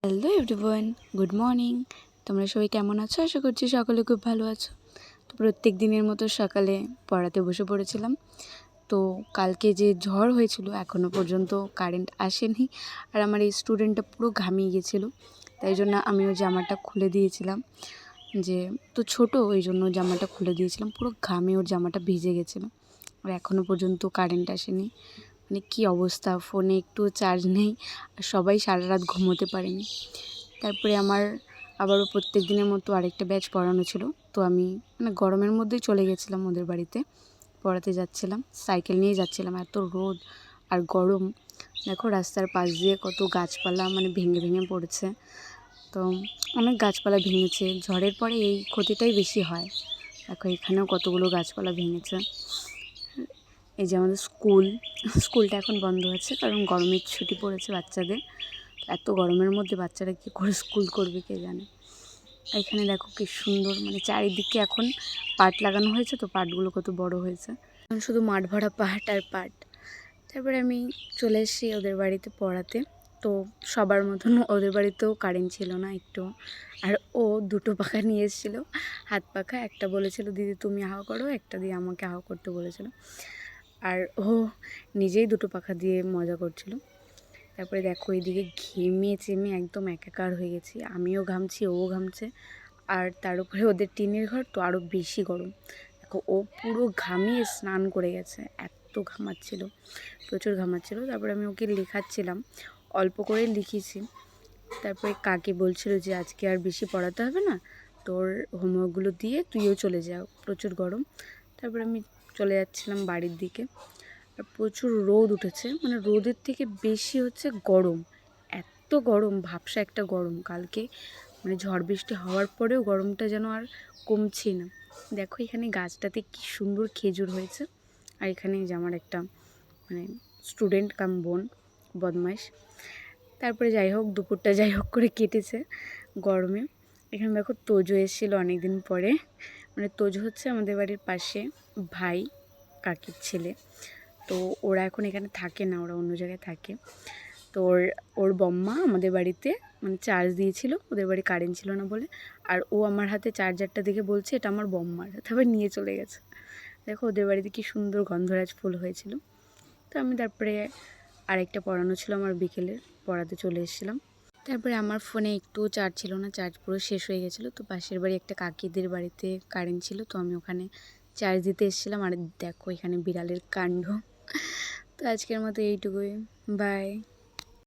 Hello everyone, good morning. তোমরা সবাই কেমন আছো? আশা করছি সকলে খুব ভালো আছো। তো প্রত্যেক দিনের মতো সকালে পড়াতে বসে পড়েছিলাম। তো কালকে যে ঝড় হয়েছিল এখনও পর্যন্ত কারেন্ট আসেনি, আর আমার এই স্টুডেন্টটা পুরো ঘামিয়ে গেছিলো। তাই জন্য আমি ওই জামাটা খুলে দিয়েছিলাম, যে তো ছোট, ওই জন্য জামাটা খুলে দিয়েছিলাম। পুরো ঘামে ওর জামাটা ভিজে গেছিলো, আর এখনও পর্যন্ত কারেন্ট আসেনি। মানে কী অবস্থা, ফোনে একটু চার্জ নেই, আর সবাই সারা রাত ঘুমোতে পারেনি। তারপরে আমার আবারও প্রত্যেক দিনের মতো আরেকটা ব্যাচ পড়ানো ছিল। তো আমি গরমের মধ্যেই চলে গেছিলাম ওদের বাড়িতে, পড়াতে যাচ্ছিলাম, সাইকেল নিয়ে যাচ্ছিলাম। এত রোদ আর গরম, দেখো রাস্তার পাশ দিয়ে কত গাছপালা ভেঙে ভেঙে পড়েছে। তো অনেক গাছপালা ভেঙেছে, ঝড়ের পরে এই ক্ষতিটাই বেশি হয়। দেখো এখানেও কতগুলো গাছপালা ভেঙেছে। এই যে আমাদের স্কুলটা এখন বন্ধ আছে, কারণ গরমের ছুটি পড়েছে বাচ্চাদের। এত গরমের মধ্যে বাচ্চারা কী করে স্কুল করবে কে জানে। এখানে দেখো কি সুন্দর, চারিদিকে এখন পাট লাগানো হয়েছে, তো পাটগুলো কত বড় হয়েছে। এখন শুধু মাঠ ভরা পাট আর পাট। তারপরে আমি চলে এসেছি ওদের বাড়িতে পড়াতে। তো সবার মতন ওদের বাড়িতেও কারেন্ট ছিল না একটু, আর ও দুটো পাখা নিয়ে এসেছিলো, হাত পাখা। একটা বলেছিল দিদি তুমি হাওয়া করো, একটা দিয়ে আমাকে হাওয়া করতে বলেছিল, আর ও নিজেই দুটো পাখা দিয়ে মজা করছিল। তারপরে দেখো এইদিকে ঘেমে চেমে একদম একাকার হয়ে গেছি, আমিও ঘামছি, ও ঘামছে। আর তার উপরে ওদের টিনের ঘর, তো আরও বেশি গরম। দেখো ও পুরো ঘামিয়ে স্নান করে গেছে, এত ঘামাচ্ছিল, প্রচুর ঘামাচ্ছিল। তারপরে আমি ওকে লেখাচ্ছিলাম, অল্প করে লিখেছি। তারপরে কাকি বলছিল যে আজকে আর বেশি পড়াতে হবে না, তোর হোমওয়ার্কগুলো দিয়ে তুইও চলে যাও, প্রচুর গরম। তারপরে আমি চলে যাচ্ছিলাম বাড়ির দিকে, আর প্রচুর রোদ উঠেছে, রোদের থেকে বেশি হচ্ছে গরম। এত গরম, ভ্যাপসা একটা গরম। কালকে ঝড় বৃষ্টি হওয়ার পরেও গরমটা যেন আর কমছেই না। দেখো এখানে গাছটাতে কি সুন্দর খেজুর হয়েছে, আর এখানে যে আমার একটা স্টুডেন্ট কাম বোন, বদমাইশ। তারপরে যাই হোক, দুপুরটা যাই হোক করে কেটেছে গরমে। এখানে দেখো তোজো এসেছিলো অনেক দিন পরে। তোজো হচ্ছে আমাদের বাড়ির পাশে ভাই কাকির ছেলে। তো ওরা এখন এখানে থাকে না, ওরা অন্য জায়গায় থাকে। তো ওর বম্মা আমাদের বাড়িতে চার্জ দিয়েছিল, ওদের বাড়ি কারেন্ট ছিল না বলে। আর ও আমার হাতে চার্জারটা দেখে বলছে এটা আমার বম্মার, তারপর নিয়ে চলে গেছে। দেখো ওদের বাড়িতে কি সুন্দর গন্ধরাজ ফুল হয়েছিল। তো আমি তারপরে আরেকটা পড়ানো ছিল আমার, বিকেলের পড়াতে চলে এসেছিলাম। তারপরে আমার ফোনে একটুও চার্জ ছিল না, চার্জ পুরো শেষ হয়ে গেছিলো। তো পাশের বাড়ি একটা কাকিদের বাড়িতে কারেন্ট ছিল, তো আমি ওখানে চার্জ দিতে এসেছিলাম। আর দেখো এখানে বিড়ালের কাণ্ড। তো আজকের মতো এইটুকুই, বাই।